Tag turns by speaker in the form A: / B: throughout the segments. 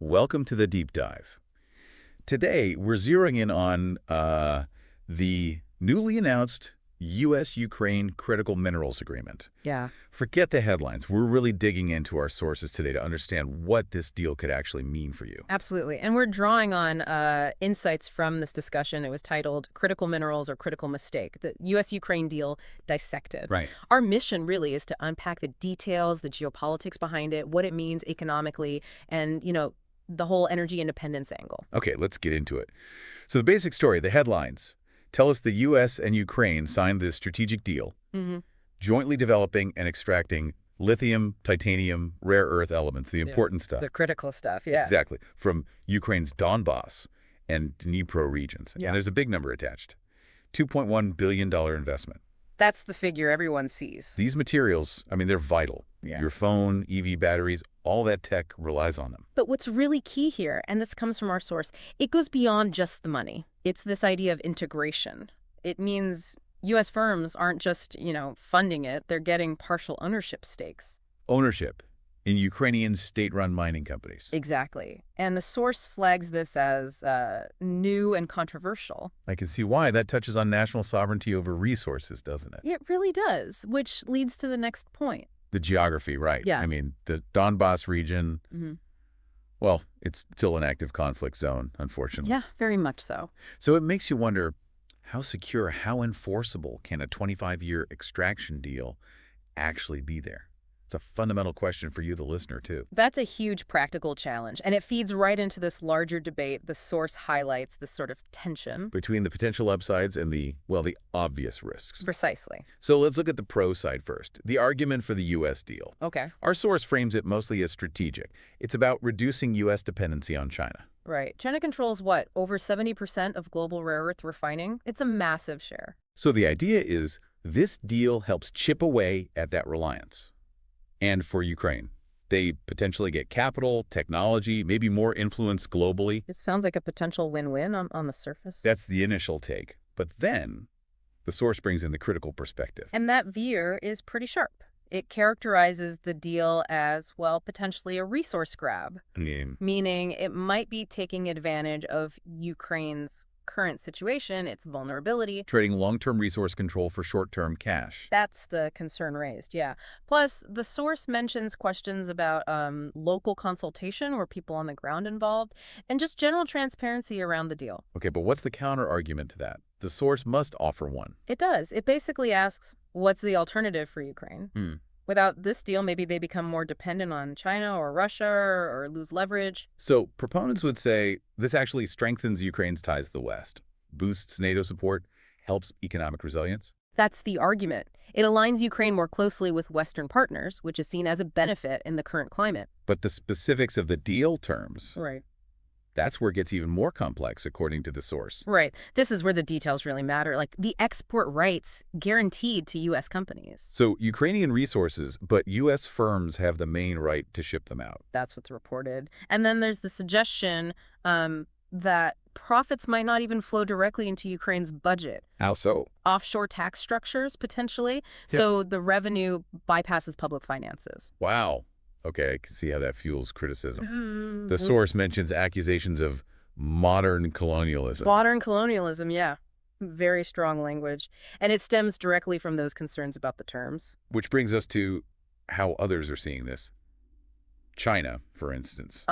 A: Welcome to the deep dive. Today, we're zeroing in on the newly announced U.S.-Ukraine Critical Minerals Agreement.
B: Yeah.
A: Forget the headlines. We're really digging into our sources today to understand what this deal could actually mean for you.
B: Absolutely. And we're drawing on insights from this discussion. It was titled Critical Minerals or Critical Mistake, the U.S.-Ukraine deal dissected.
A: Right.
B: Our mission really is to unpack the details, the geopolitics behind it, what it means economically, and, the whole energy independence angle.
A: Okay, let's get into it. So the basic story, the headlines, tell us the U.S. and Ukraine signed this strategic deal, jointly developing and extracting lithium, titanium, rare earth elements, the important stuff.
B: The critical stuff, yeah.
A: Exactly, from Ukraine's Donbass and Dnipro regions.
B: Yeah.
A: And there's a big number attached, $2.1 billion investment.
B: That's the figure everyone sees.
A: These materials, they're vital.
B: Yeah.
A: Your phone, EV batteries, all that tech relies on them.
B: But what's really key here, and this comes from our source, it goes beyond just the money. It's this idea of integration. It means U.S. firms aren't just, funding it. They're getting partial ownership stakes.
A: Ownership in Ukrainian state-run mining companies.
B: Exactly. And the source flags this as new and controversial.
A: I can see why. That touches on national sovereignty over resources, doesn't it?
B: It really does, which leads to the next point.
A: The geography, right.
B: Yeah.
A: The Donbass region, well, it's still an active conflict zone, unfortunately.
B: Yeah, very much so.
A: So it makes you wonder, how secure, how enforceable can a 25-year extraction deal actually be there? It's a fundamental question for you, the listener, too.
B: That's a huge practical challenge, and it feeds right into this larger debate. The source highlights this sort of tension.
A: Between the potential upsides and the obvious risks.
B: Precisely.
A: So let's look at the pro side first, the argument for the U.S. deal.
B: Okay.
A: Our source frames it mostly as strategic. It's about reducing U.S. dependency on China.
B: Right. China controls what? Over 70% of global rare earth refining? It's a massive share.
A: So the idea is this deal helps chip away at that reliance. And for Ukraine, they potentially get capital, technology, maybe more influence globally.
B: It sounds like a potential win-win on the surface.
A: That's the initial take. But then the source brings in the critical perspective.
B: And that veer is pretty sharp. It characterizes the deal as, well, potentially a resource grab. Meaning it might be taking advantage of Ukraine's current situation, its vulnerability.
A: Trading long-term resource control for short-term cash.
B: That's the concern raised, yeah. Plus, the source mentions questions about local consultation or people on the ground involved, and just general transparency around the deal.
A: Okay, but what's the counter-argument to that? The source must offer one.
B: It does. It basically asks, what's the alternative for Ukraine? Without this deal, maybe they become more dependent on China or Russia or lose leverage.
A: So proponents would say this actually strengthens Ukraine's ties to the West, boosts NATO support, helps economic resilience.
B: That's the argument. It aligns Ukraine more closely with Western partners, which is seen as a benefit in the current climate.
A: But the specifics of the deal terms,
B: Right.
A: that's where it gets even more complex, according to the source.
B: Right. This is where the details really matter, like the export rights guaranteed to U.S. companies.
A: So Ukrainian resources, but U.S. firms have the main right to ship them out.
B: That's what's reported. And then there's the suggestion that profits might not even flow directly into Ukraine's budget.
A: How so?
B: Offshore tax structures, potentially. So the revenue bypasses public finances.
A: Wow. Okay, I can see how that fuels criticism. The source mentions accusations of modern colonialism.
B: Modern colonialism, yeah. Very strong language. And it stems directly from those concerns about the terms.
A: Which brings us to how others are seeing this. China, for instance.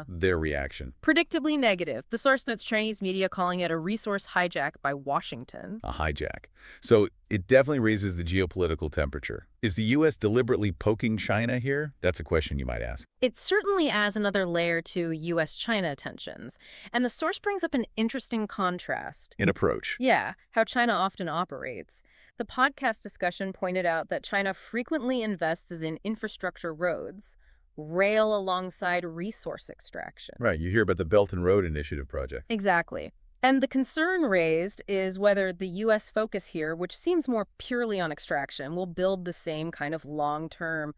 A: Their reaction.
B: Predictably negative. The source notes Chinese media calling it a resource hijack by Washington.
A: A hijack. So it definitely raises the geopolitical temperature. Is the U.S. deliberately poking China here? That's a question you might ask.
B: It certainly adds another layer to U.S.-China tensions. And the source brings up an interesting contrast.
A: An approach.
B: Yeah, how China often operates. The podcast discussion pointed out that China frequently invests in infrastructure roads, rail alongside resource extraction.
A: Right, you hear about the Belt and Road Initiative project.
B: Exactly. And the concern raised is whether the U.S. focus here, which seems more purely on extraction, will build the same kind of long-term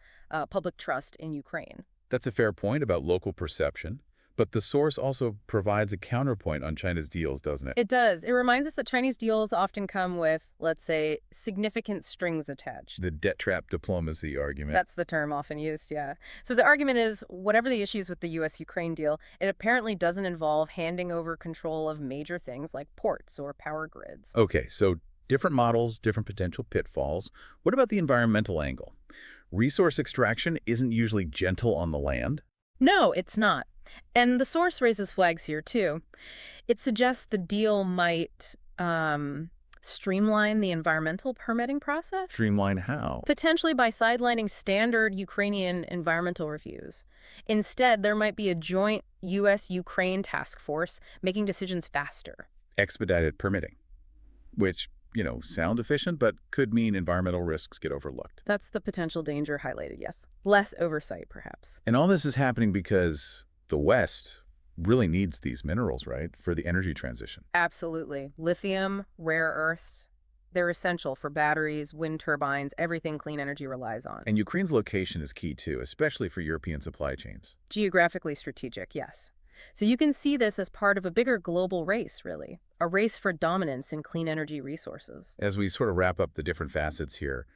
B: public trust in Ukraine.
A: That's a fair point about local perception. But the source also provides a counterpoint on China's deals, doesn't it?
B: It does. It reminds us that Chinese deals often come with, let's say, significant strings attached.
A: The debt trap diplomacy argument.
B: That's the term often used, yeah. So the argument is, whatever the issues with the U.S.-Ukraine deal, it apparently doesn't involve handing over control of major things like ports or power grids.
A: Okay, so different models, different potential pitfalls. What about the environmental angle? Resource extraction isn't usually gentle on the land.
B: No, it's not. And the source raises flags here, too. It suggests the deal might streamline the environmental permitting process.
A: Streamline how?
B: Potentially by sidelining standard Ukrainian environmental reviews. Instead, there might be a joint U.S.-Ukraine task force making decisions faster.
A: Expedited permitting, which, sound efficient, but could mean environmental risks get overlooked.
B: That's the potential danger highlighted, yes. Less oversight, perhaps.
A: And all this is happening because the West really needs these minerals, right, for the energy transition.
B: Absolutely. Lithium, rare earths, they're essential for batteries, wind turbines, everything clean energy relies on.
A: And Ukraine's location is key, too, especially for European supply chains.
B: Geographically strategic, yes. So you can see this as part of a bigger global race, really. A race for dominance in clean energy resources.
A: As we sort of wrap up the different facets here,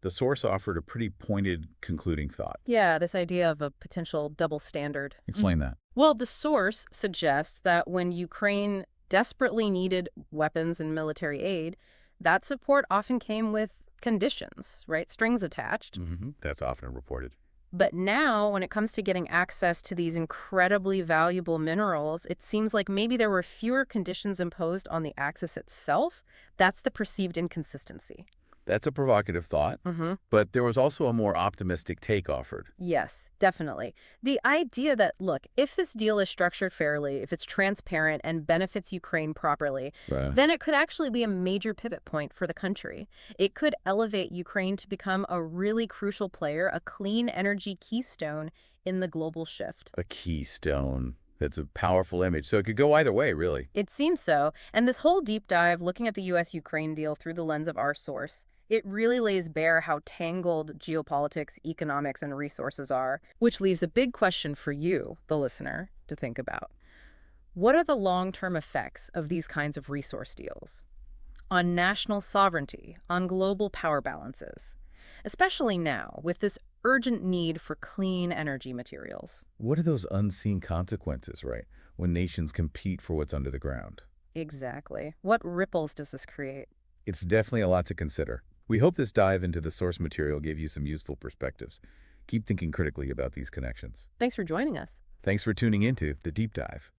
A: the source offered a pretty pointed concluding thought.
B: Yeah, this idea of a potential double standard.
A: Explain that.
B: Well, the source suggests that when Ukraine desperately needed weapons and military aid, that support often came with conditions, right? Strings attached.
A: That's often reported.
B: But now, when it comes to getting access to these incredibly valuable minerals, it seems like maybe there were fewer conditions imposed on the Axis itself. That's the perceived inconsistency.
A: That's a provocative thought, but there was also a more optimistic take offered.
B: Yes, definitely. The idea that, look, if this deal is structured fairly, if it's transparent and benefits Ukraine properly, then it could actually be a major pivot point for the country. It could elevate Ukraine to become a really crucial player, a clean energy keystone in the global shift.
A: A keystone. That's a powerful image. So it could go either way, really.
B: It seems so. And this whole deep dive, looking at the U.S.-Ukraine deal through the lens of our source, it really lays bare how tangled geopolitics, economics, and resources are, which leaves a big question for you, the listener, to think about. What are the long-term effects of these kinds of resource deals? On national sovereignty, on global power balances, especially now, with this urgent need for clean energy materials.
A: What are those unseen consequences, right, when nations compete for what's under the ground?
B: Exactly. What ripples does this create?
A: It's definitely a lot to consider. We hope this dive into the source material gave you some useful perspectives. Keep thinking critically about these connections.
B: Thanks for joining us.
A: Thanks for tuning into The Deep Dive.